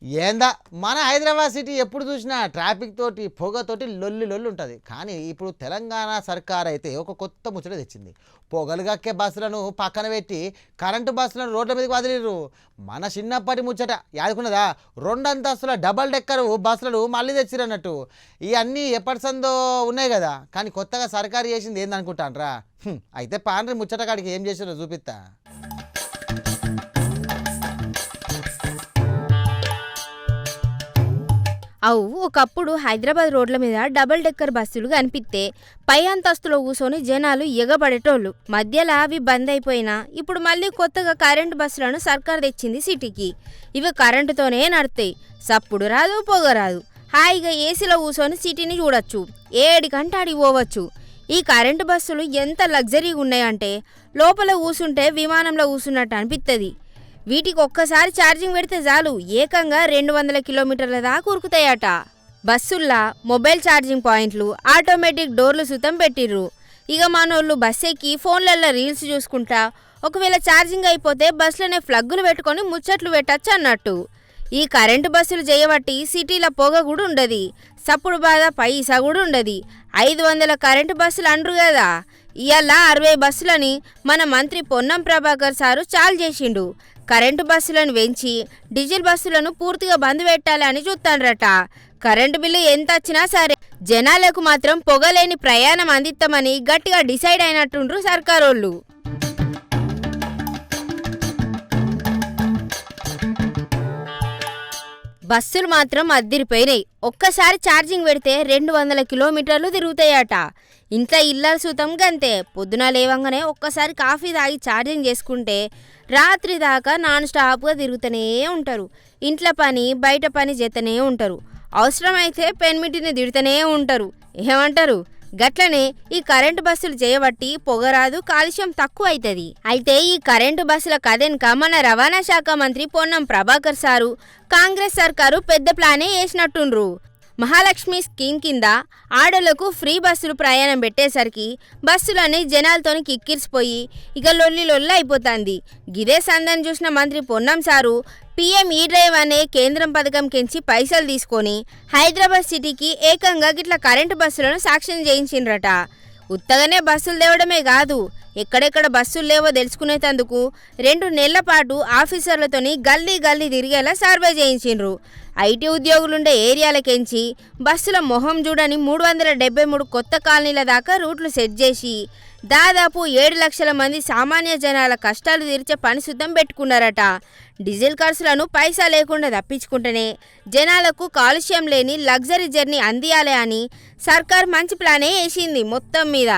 ఏందా మన హైదరాబాద్ సిటీ ఎప్పుడు చూసినా ట్రాఫిక్ తోటి పొగతోటి లొల్లి లొల్లి ఉంటుంది. కానీ ఇప్పుడు తెలంగాణ సర్కార్ అయితే ఒక కొత్త ముచ్చట తెచ్చింది. పొగలు గక్కే బస్సులను పక్కన పెట్టి కరెంటు బస్సులను రోడ్ల మీదకి వదిలిరు. మన చిన్నప్పటి ముచ్చట యాదుకున్నదా? 2 అంతస్తుల డబల్ డెక్కర్ బస్సులను మళ్ళీ తెచ్చిరన్నట్టు. ఇవన్నీ ఎప్పటి సందో ఉన్నాయి కదా, కానీ కొత్తగా సర్కారు చేసింది ఏందనుకుంటాన్రా? అయితే పాండ్రి ముచ్చట కాడికి ఏం చేసిరో చూపిస్తా. అవు ఒకప్పుడు హైదరాబాద్ రోడ్ల మీద డబుల్ డెక్కర్ బస్సులు కనిపిస్తే పై అంతస్తులో కూర్చొని జనాలు ఎగబడేటోళ్ళు. మధ్యలో అవి బంద్ అయిపోయినా ఇప్పుడు మళ్ళీ కొత్తగా కరెంటు బస్సులను సర్కార్ తెచ్చింది సిటీకి. ఇవి కరెంటుతోనే నడుస్తాయి. సప్పుడు రాదు, పొగ రాదు. హాయిగా ఏసీలో కూర్చొని సిటీని చూడొచ్చు, ఏడికంటే ఆడికి పోవచ్చు. ఈ కరెంటు బస్సులు ఎంత లగ్జరీగా ఉన్నాయంటే లోపల కూసుంటే విమానంలో కూసున్నట్టు అనిపిస్తుంది. వీటికి ఒక్కసారి ఛార్జింగ్ పెడితే చాలు, ఏకంగా 200 కిలోమీటర్ల దాకా ఉరుకుతాయట. బస్సుల్లా మొబైల్ ఛార్జింగ్ పాయింట్లు, ఆటోమేటిక్ డోర్లు సుతం పెట్టిర్రు. ఇక మనోళ్ళు బస్ ఎక్కి ఫోన్లల్లో రీల్స్ చూసుకుంటా ఒకవేళ ఛార్జింగ్ అయిపోతే బస్సులోనే ఫ్లగ్గులు పెట్టుకొని ముచ్చట్లు పెట్టచ్చు అన్నట్టు. ఈ కరెంటు బస్సులు చేయబట్టి సిటీల పొగ కూడా ఉండదు, సప్పుడు బాధ పైసా కూడా ఉండదు. 500 కరెంటు బస్సులు అండ్రు కదా. ఇవాళ 60 బస్సులని మన మంత్రి పొన్నం ప్రభాకర్ సారు చాలు చేసిండు. కరెంటు బస్సులను పెంచి డీజిల్ బస్సులను పూర్తిగా బంద్ పెట్టాలి అని చూస్తాండ్రట. కరెంటు బిల్లు ఎంత వచ్చినా సరే జనాలకు మాత్రం పొగలేని ప్రయాణం అందిస్తామని గట్టిగా డిసైడ్ అయినట్టుండ్రు సర్కారోళ్ళు. బస్సులు మాత్రం అద్దిరిపోయినాయి. ఒక్కసారి ఛార్జింగ్ పెడితే 200 కిలోమీటర్లు తిరుగుతాయట. ఇంట్లో ఇళ్ళ సుతం గంతే. పొద్దున లేవంగానే ఒక్కసారి కాఫీ తాగి ఛార్జింగ్ చేసుకుంటే రాత్రి దాకా నాన్ స్టాప్గా తిరుగుతూనే ఉంటారు. ఇంట్లో పని బయట పని చేస్తూనే ఉంటారు. అవసరమైతే పెన్మిటిని తిడుతూనే ఉంటారు. ఏమంటారు? గట్లనే ఈ కరెంటు బస్సులు చేయబట్టి పొగరాదు, కాలుష్యం తక్కువ అవుతుంది. అయితే ఈ కరెంటు బస్సుల కథెనక మన రవాణా శాఖ మంత్రి పొన్నం ప్రభాకర్ సారు కాంగ్రెస్ సర్కారు పెద్ద ప్లానే వేసినట్టుండ్రు. మహాలక్ష్మి స్కీమ్ కింద ఆడోళ్లకు ఫ్రీ బస్సులు ప్రయాణం పెట్టేసరికి బస్సులన్నీ జనాలతోని కిక్కిరిసిపోయి ఇక లొల్లి అయిపోతుంది. గిదే సందని చూసిన మంత్రి పొన్నం సారు PM E-డ్రైవ్ అనే కేంద్రం పథకం కించి పైసలు తీసుకొని హైదరాబాద్ సిటీకి ఏకంగా గిట్ల కరెంటు బస్సులను సాక్ష్యం చేయించిండ్రట. ఉత్తగానే బస్సులు తేవడమే కాదు, ఎక్కడెక్కడ బస్సులు లేవో తెలుసుకునేందుకు 2 నెలల పాటు ఆఫీసర్లతోని గల్లీ తిరిగేలా సర్వే చేయించిండ్రు. IT ఉద్యోగులుండే ఏరియాలకెంచి బస్సుల మొహం చూడని 373 కొత్త కాలనీల దాకా రూట్లు సెట్ చేసి దాదాపు 7 లక్షల మంది సామాన్య జనాల కష్టాలు తీర్చే పని సిద్ధం పెట్టుకున్నారట. డీజిల్ ఖర్చులను పైసా లేకుండా తప్పించుకుంటేనే జనాలకు కాలుష్యం లేని లగ్జరీ జర్నీ అందియాలి అని సర్కార్ మంచి ప్లానే వేసింది మొత్తం మీద.